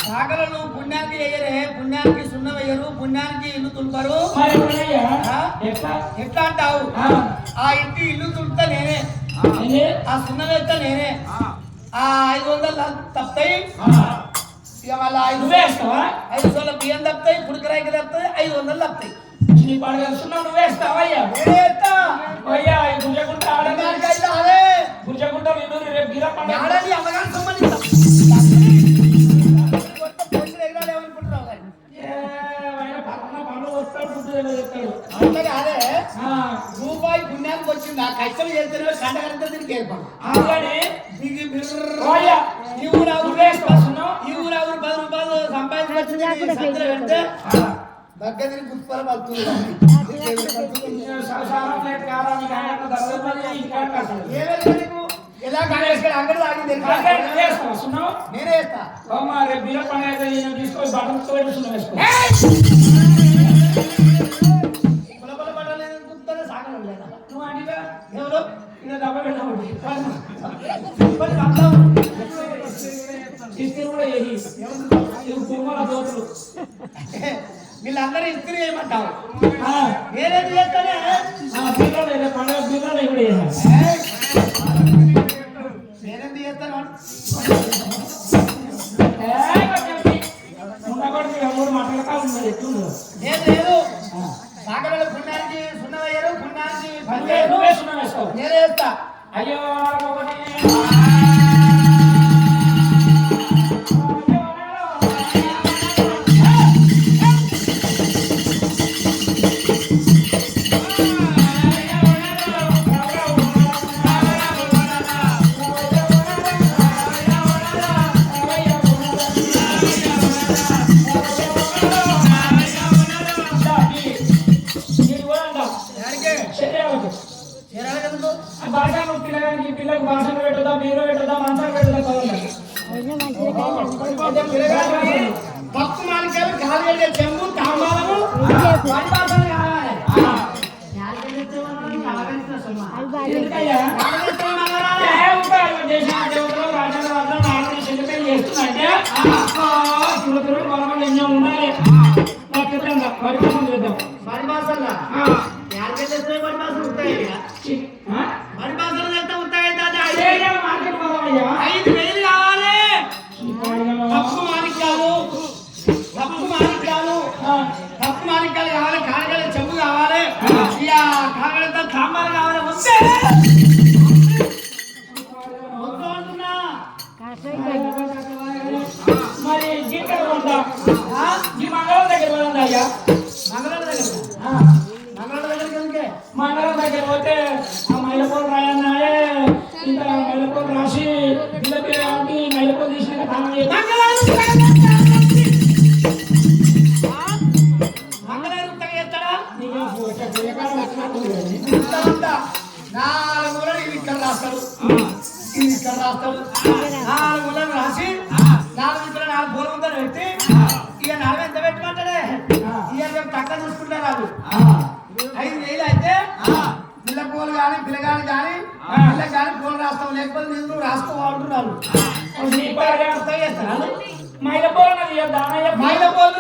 సాగలను పుణ్యానికి వేయరే, పుణ్యానికి సున్నం వేయరు, పుణ్యానికి ఇల్లు తులుపరు. ఎట్లా అంటావు? ఆ ఇంటి ఇల్లు తులుపుతా నేనే, ఆ సున్నం వేస్తా నేనే. ఆ 500 తప్పుతాయి, ఇక మళ్ళీ 500 బియ్యం తప్పుతాయి, పుడికరాయికి తప్పుతాయి, 500 తప్పుతాయి. నీ పండుగ సున్నం నువ్వేస్తావయ్యా? అయ్యా గుంజకుంట ఆడడానికి అయితే అదే గుంజకుంట రేపు గిరా పండుగ అమ్మగారు సంబంధించాం. రూపాయి పుణ్యానికి వచ్చింది, ఆ కష్టం చేస్తేనే కండగంతా తిరిగి ఏర్పడు. ఈ ఊరు 10 రూపాయలు సంపాదించి పెడితే దగ్గర గుర్తుపర పడుతుంది. ఎలా అంగడి తాగింది నేనే వేస్తా. తీసుకొని బట్టలు వీళ్ళందరూ ఇస్త్రీ చేయమంటావు, నేనేది చేస్తానే పండుగ బిర్యానీ నేనేది చేస్తాను. నేను లేదు సాగర పుణ్యానికి సున్నమయ్యారు, పుణ్యానికి నేనే వేస్తా. అయ్యో పిల్లలకు భాషలు పెట్టుదా, మీరు పెట్టుదా, మంచాలు పెట్టుదా. పప్పు మాలికాయలు కాలు చెంబు తాంబాలము ఎన్నో ఉండాలి. బడి భాషల్లో బడి భాషలు ఎంత ఉంటాయి? 5,000 కావాలి. తప్పు మాణిక్యాలు కావాలి, కాడగల చెంబు కావాలి, కాడగలతో సాంబార్ కావాలి. వస్తే మరి ఈ మంగళం దగ్గర మంగళం దగ్గరికి మంగళం దగ్గర పోతే మంగళవారం రాసి పిల్ల పిల్లలకి మైలపో తీసినాక తానం చేయాలి. మంగళవారం ఉత్తగా చేస్తాడా? నీకు ఒక పిల్లకాడ వచ్చినట్టు ఉంది. ఇంతమంతా 4 మూలలు ఇవి ఇక్కడ రాస్తాడు, ఇవి ఇక్కడ రాస్తాడు. 4 మూలలు రాసి 4 ఇక్కడ 4 పూల ముందర పెట్టి ఇక 4 ఎంత పెట్టమంటాడే? ఇక మేము పక్క చూసుకుంటా రాదు. 5,000 అయితే పిల్ల పూలు కానీ పిల్లగాని కానీ పిల్ల కానీ పూలు రాస్తాం, లేకపోతే నువ్వు రాస్తావు అంటున్నాను. నీ భార్య ఉత్తగా చేస్తాడు మైలపోరన్నది దానయ్య మైల పూలు